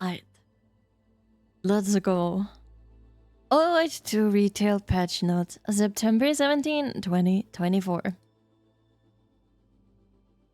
Alright. Let's go. Overwatch 2 retail patch notes, September 17, 2024.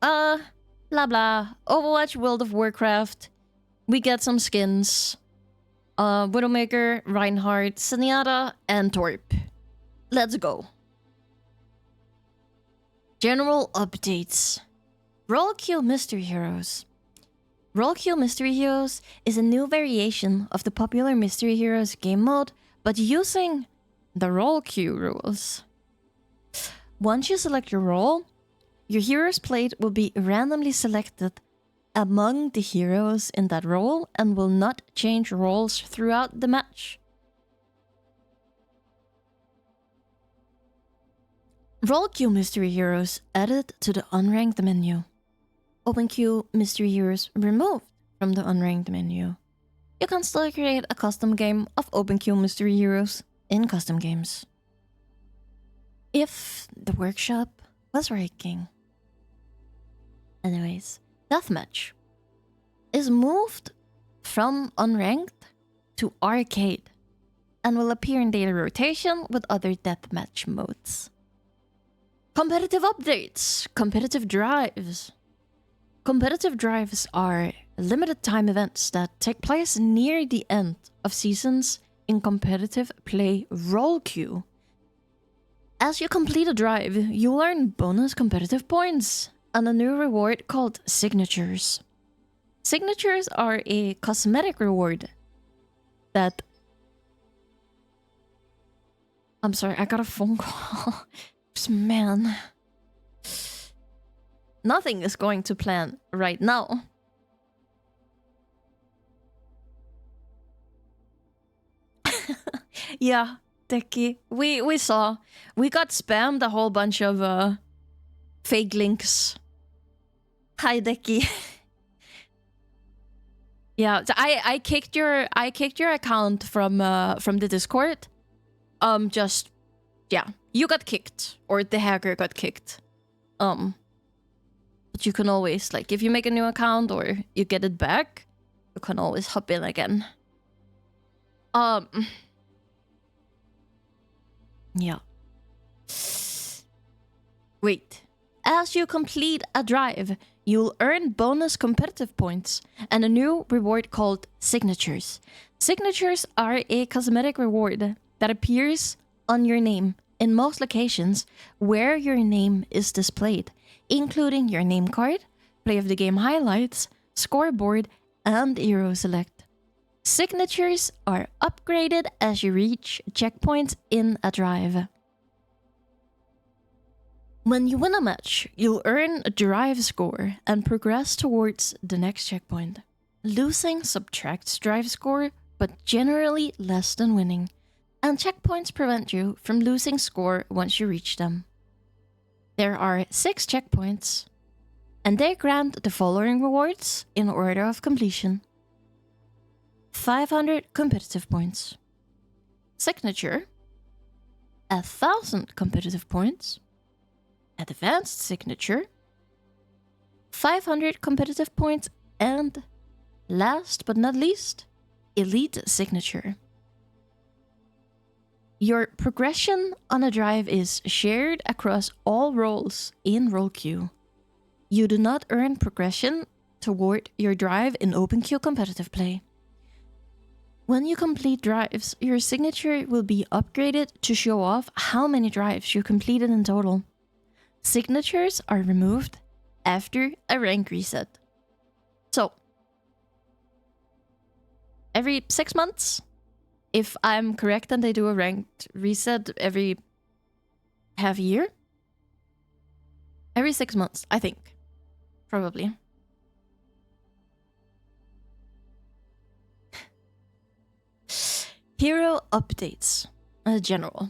Blah blah. Overwatch World of Warcraft. We get some skins. Widowmaker, Reinhardt, Zenyatta, and Torp. Let's go. General updates. Role Queue Mystery Heroes. Role Queue Mystery Heroes is a new variation of the popular Mystery Heroes game mode, but using the role queue rules. Once you select your role, your hero's plate will be randomly selected among the heroes in that role and will not change roles throughout the match. Role Queue Mystery Heroes added to the unranked menu. Open Queue Mystery Heroes removed from the unranked menu. You can still create a custom game of Open Queue Mystery Heroes in custom games. If the workshop was working. Anyways, Deathmatch is moved from unranked to arcade and will appear in daily rotation with other deathmatch modes. Competitive updates, competitive drives. Competitive drives are limited time events that take place near the end of seasons in competitive play role queue. As you complete a drive, you earn bonus competitive points and a new reward called signatures. Signatures are a cosmetic reward that... I'm sorry, I got a phone call. Man. Nothing is going to plan right now. Yeah, Decky. We saw. We got spammed a whole bunch of fake links. Hi, Decky. Yeah, so I kicked your account from the Discord. Just yeah, you got kicked or the hacker got kicked. But you can always, like, if you make a new account or you get it back, you can always hop in again. Yeah. Wait. As you complete a drive, you'll earn bonus competitive points and a new reward called signatures. Signatures are a cosmetic reward that appears on your name in most locations where your name is displayed, including your name card, play of the game highlights, scoreboard, and hero select. Signatures are upgraded as you reach checkpoints in a drive. When you win a match, you'll earn a drive score and progress towards the next checkpoint. Losing subtracts drive score, but generally less than winning, and checkpoints prevent you from losing score once you reach them. There are 6 checkpoints, and they grant the following rewards in order of completion. 500 competitive points. Signature. 1,000 competitive points. Advanced signature. 500 competitive points, and last but not least, elite signature. Your progression on a drive is shared across all roles in role queue. You do not earn progression toward your drive in open queue competitive play. When you complete drives, your signature will be upgraded to show off how many drives you completed in total. Signatures are removed after a rank reset. So, every 6 months, if I'm correct and they do a ranked reset every half year? Every 6 months, I think. Probably. Hero updates. General.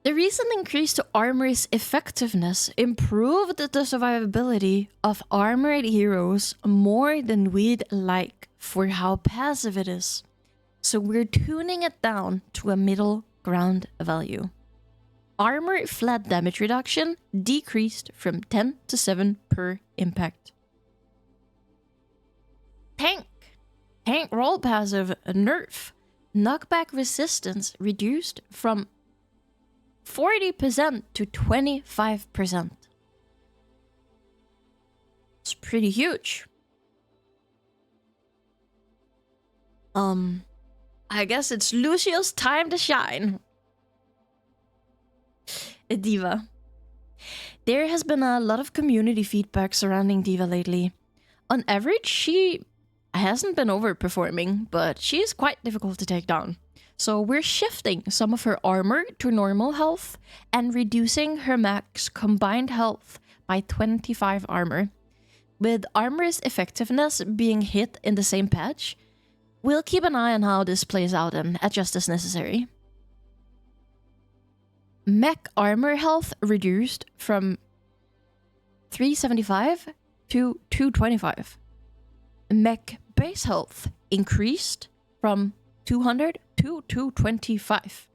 The recent increase to Armory's effectiveness improved the survivability of armored heroes more than we'd like for how passive it is. So we're tuning it down to a middle ground value. Armor flat damage reduction decreased from 10 to 7 per impact. Tank Tank roll passive nerf. Knockback resistance reduced from 40% to 25%. It's pretty huge. I guess it's Lucio's time to shine. D.Va. There has been a lot of community feedback surrounding D.Va lately. On average, she hasn't been overperforming, but she is quite difficult to take down. So we're shifting some of her armor to normal health and reducing her max combined health by 25 armor. With armor's effectiveness being hit in the same patch, we'll keep an eye on how this plays out and adjust as necessary. Mech armor health reduced from 375 to 225. Mech base health increased from 200 to 225.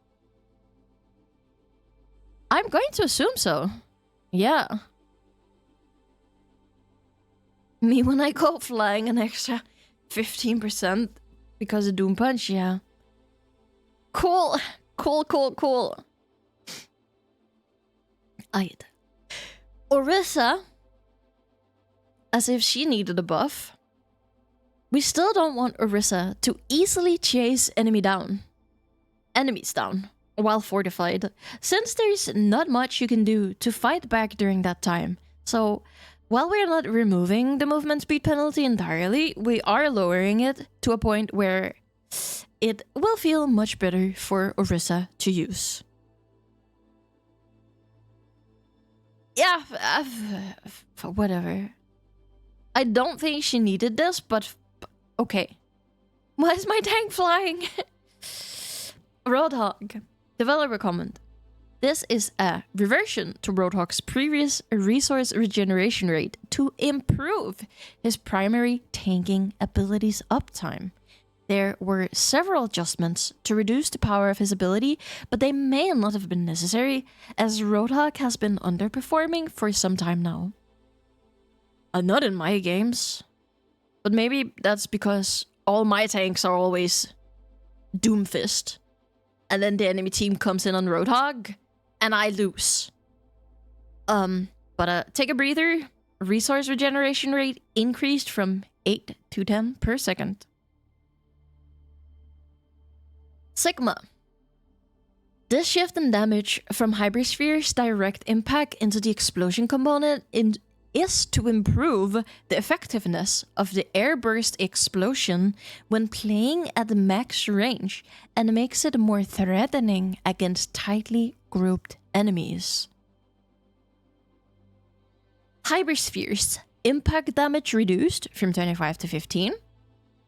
I'm going to assume so. Yeah. Me when I go flying an extra 15% because of Doom Punch, yeah. Cool. Cool. Aight. Orisa, as if she needed a buff. We still don't want Orisa to easily chase enemies down, while fortified, since there's not much you can do to fight back during that time. So, while we're not removing the movement speed penalty entirely, we are lowering it to a point where it will feel much better for Orisa to use. Yeah, whatever. I don't think she needed this, but okay. Why is my tank flying? Roadhog. Developer comment. This is a reversion to Roadhog's previous resource regeneration rate to improve his primary tanking abilities uptime. There were several adjustments to reduce the power of his ability, but they may not have been necessary, as Roadhog has been underperforming for some time now. Not in my games. But maybe that's because all my tanks are always Doomfist. And then the enemy team comes in on Roadhog, and I lose. But take a breather. Resource regeneration rate increased from 8 to 10 per second. Sigma. This shift in damage from Hypersphere's direct impact into the explosion component is to improve the effectiveness of the airburst explosion when playing at max range and makes it more threatening against tightly grouped enemies. Hypersphere's impact damage reduced from 25 to 15.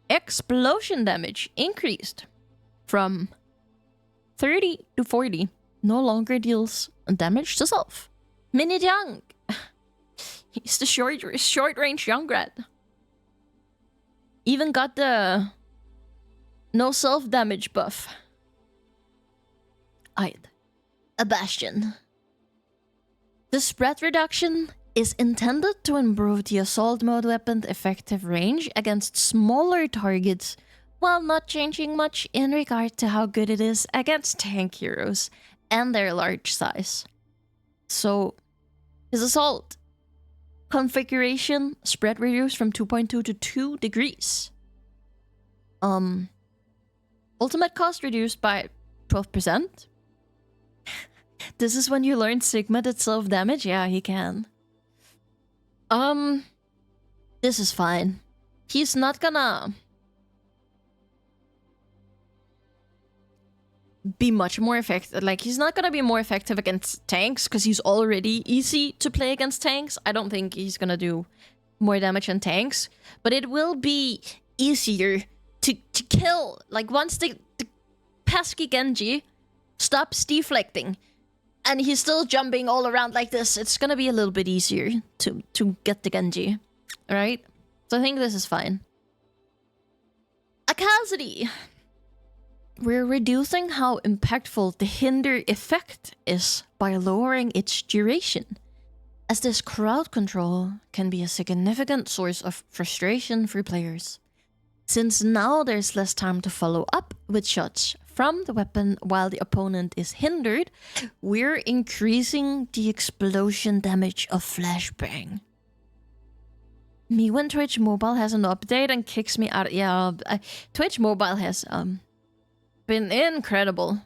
Explosion damage increased from 30 to 40. No longer deals damage to self. Mini Jung. He's the short range Junkrat. Even got the no self damage buff. Aight. A Bastion. The spread reduction is intended to improve the assault mode weapon's effective range against smaller targets, while not changing much in regard to how good it is against tank heroes and their large size. So, his assault configuration spread reduced from 2.2 to 2 degrees. Ultimate cost reduced by 12%. This is when you learn Sigma did self damage? Yeah, he can. This is fine. He's not gonna be much more effective. Like, he's not gonna be more effective against tanks because he's already easy to play against tanks. I don't think he's gonna do more damage on tanks, but it will be easier to kill. Like, once the pesky Genji stops deflecting and he's still jumping all around like this, it's gonna be a little bit easier to get the Genji. Alright? So I think this is fine. Akazity. We're reducing how impactful the hinder effect is by lowering its duration, as this crowd control can be a significant source of frustration for players. Since now there's less time to follow up with shots from the weapon while the opponent is hindered, we're increasing the explosion damage of Flashbang. Me when Twitch Mobile has an update and kicks me out. Yeah, Twitch Mobile has been incredible.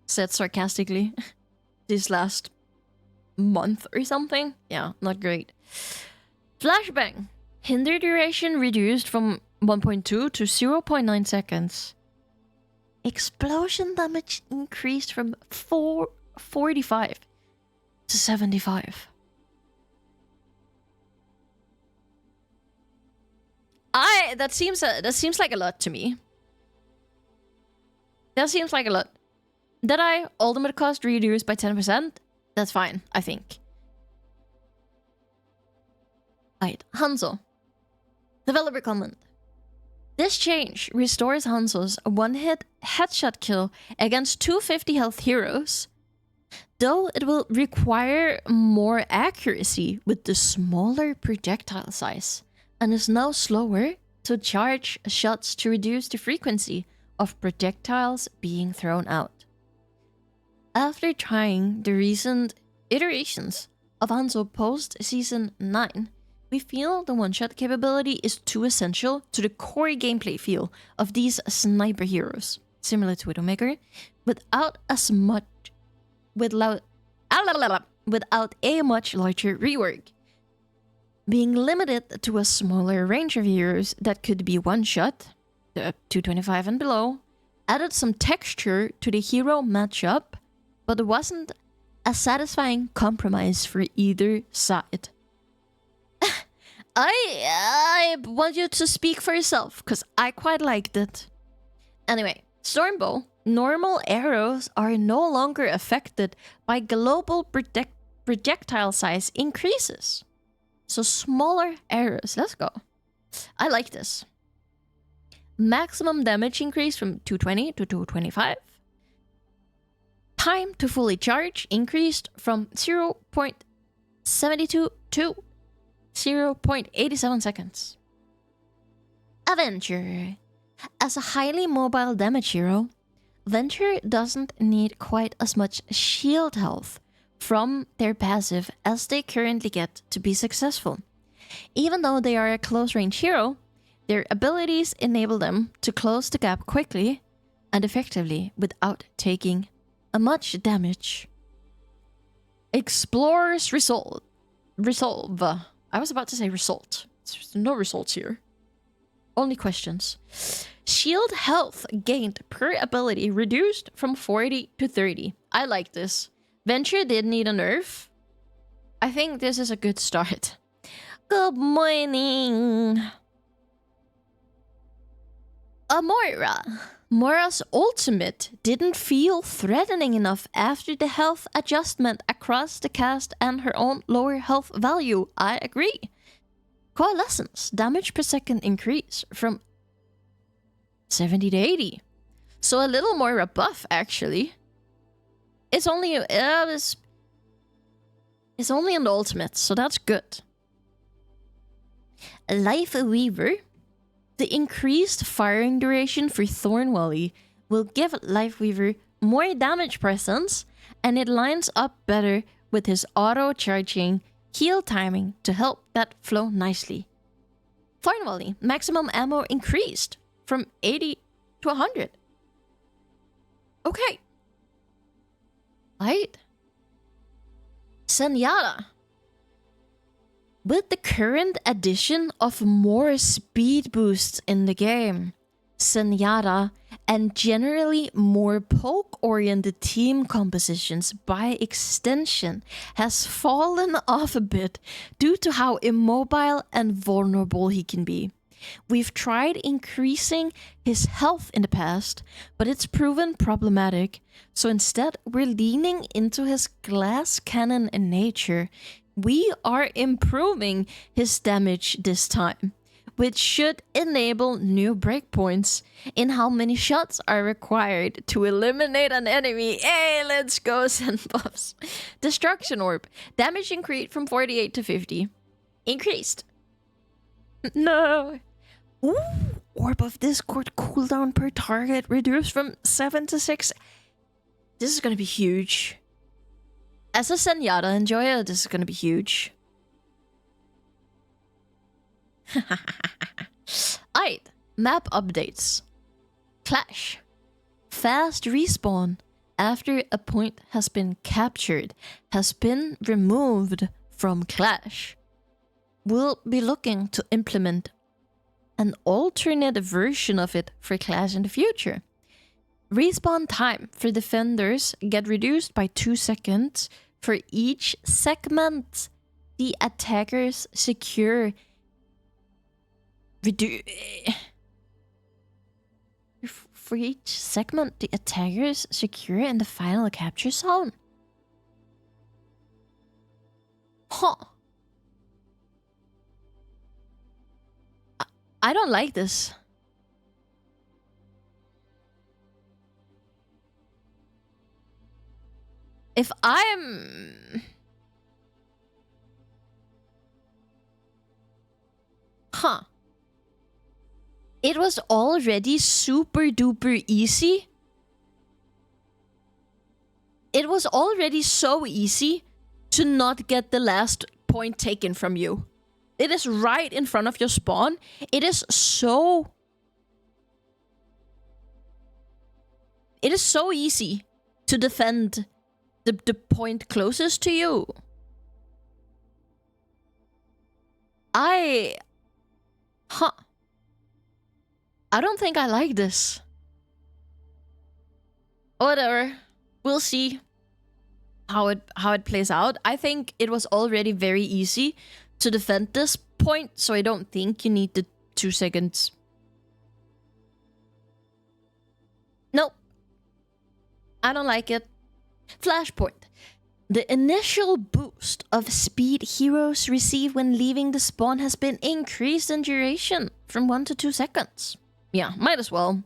Said sarcastically, this last month or something. Yeah, not great. Flashbang. Hinder duration reduced from 1.2 to 0.9 seconds. Explosion damage increased from 45 to 75. That seems like a lot to me. That seems like a lot. Deadeye ultimate cost reduced by 10%. That's fine, I think. Right, Hanzo. Developer comment. This change restores Hanzo's one-hit headshot kill against 250 health heroes, though it will require more accuracy with the smaller projectile size, and is now slower to charge shots to reduce the frequency of projectiles being thrown out. After trying the recent iterations of Hanzo post-Season 9, we feel the one-shot capability is too essential to the core gameplay feel of these sniper heroes, similar to Widowmaker, without a much larger rework. Being limited to a smaller range of heroes that could be one-shot, the 225 and below, added some texture to the hero matchup, but it wasn't a satisfying compromise for either side. I want you to speak for yourself, because I quite liked it. Anyway, Stormbow, normal arrows are no longer affected by global projectile size increases. So smaller arrows, let's go. I like this. Maximum damage increase from 220 to 225. Time to fully charge increased from 0.72 to 0.87 seconds. Avenger. As a highly mobile damage hero, Venture doesn't need quite as much shield health from their passive as they currently get to be successful. Even though they are a close-range hero, their abilities enable them to close the gap quickly and effectively without taking much damage. Explorer's Resolve. I was about to say result. There's no results here. Only questions. Shield health gained per ability reduced from 40 to 30. I like this. Venture did need a nerf. I think this is a good start. Good morning. Moira. Moira's ultimate didn't feel threatening enough after the health adjustment across the cast and her own lower health value. I agree. Coalescence damage per second increase from 70 to 80. So a little more buff actually. It's only it's only on the ultimate, so that's good. Life Weaver. The increased firing duration for Thornwally will give Lifeweaver more damage presence, and it lines up better with his auto-charging heal timing to help that flow nicely. Thornwally, maximum ammo increased from 80 to 100. Okay. Right. Zenyatta. With the current addition of more speed boosts in the game, Zenyatta, and generally more poke-oriented team compositions by extension, has fallen off a bit due to how immobile and vulnerable he can be. We've tried increasing his health in the past, but it's proven problematic, so instead we're leaning into his glass cannon in nature. We are improving his damage this time, which should enable new breakpoints in how many shots are required to eliminate an enemy. Hey, let's go, send buffs. Destruction Orb. Damage increased from 48 to 50. Increased. No. Ooh, Orb of Discord cooldown per target reduced from 7 to 6. This is gonna be huge. As a Zenyatta enjoyer, this is gonna be huge. Aight, map updates. Clash. Fast respawn after a point has been captured has been removed from Clash. We'll be looking to implement an alternate version of it for Clash in the future. Respawn time for defenders get reduced by 2 seconds for each segment the attackers secure. For each segment the attackers secure in the final capture zone. Huh. I don't like this. If I'm... Huh. It was already super duper easy. It was already so easy to not get the last point taken from you. It is right in front of your spawn. It is so easy to defend the point closest to you. I don't think I like this. Whatever. We'll see how it plays out. I think it was already very easy to defend this point, so I don't think you need the 2 seconds. Nope. I don't like it. Flashpoint. The initial boost of speed heroes receive when leaving the spawn has been increased in duration from 1 to 2 seconds. Yeah, might as well.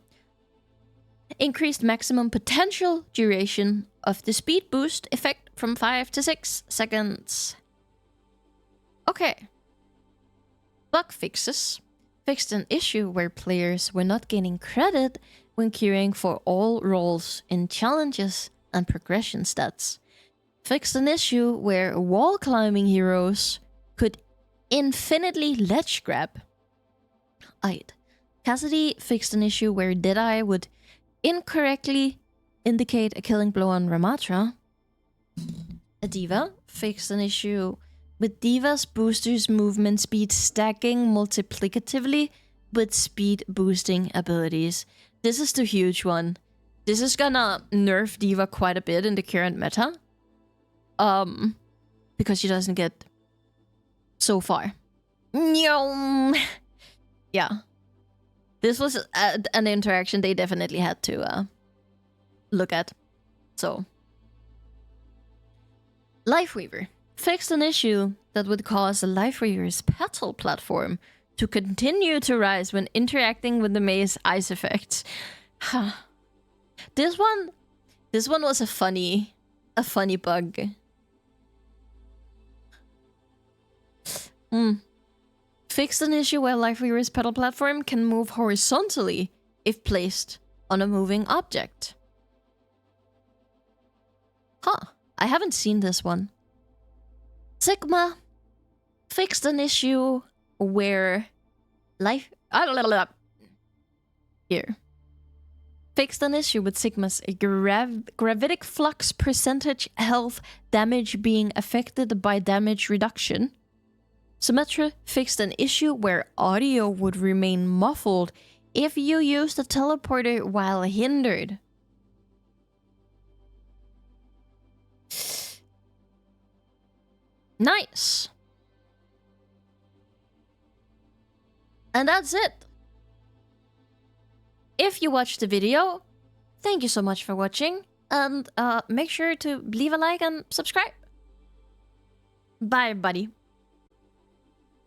Increased maximum potential duration of the speed boost effect from 5 to 6 seconds. Okay. Bug fixes. Fixed an issue where players were not gaining credit when queuing for all roles in challenges and progression stats. Fixed an issue where wall climbing heroes could infinitely ledge grab. Aight. Cassidy fixed an issue where Deadeye would incorrectly indicate a killing blow on Ramatra. A D.Va fixed an issue with D.Va's boosters movement speed stacking multiplicatively with speed boosting abilities. This is the huge one. This is gonna nerf D.Va quite a bit in the current meta. Because she doesn't get so far. Yeah. This was an interaction they definitely had to look at. So. Lifeweaver fixed an issue that would cause the Lifeweaver's petal platform to continue to rise when interacting with the maze ice effects. This one was a funny bug. Fixed an issue where Lifeweaver's petal platform can move horizontally if placed on a moving object. I haven't seen this one. Sigma fixed an issue where fixed an issue with Sigma's gravitic flux percentage health damage being affected by damage reduction. Symmetra fixed an issue where audio would remain muffled if you used the teleporter while hindered. Nice. And that's it. If you watched the video, thank you so much for watching, and make sure to leave a like and subscribe. Bye, buddy.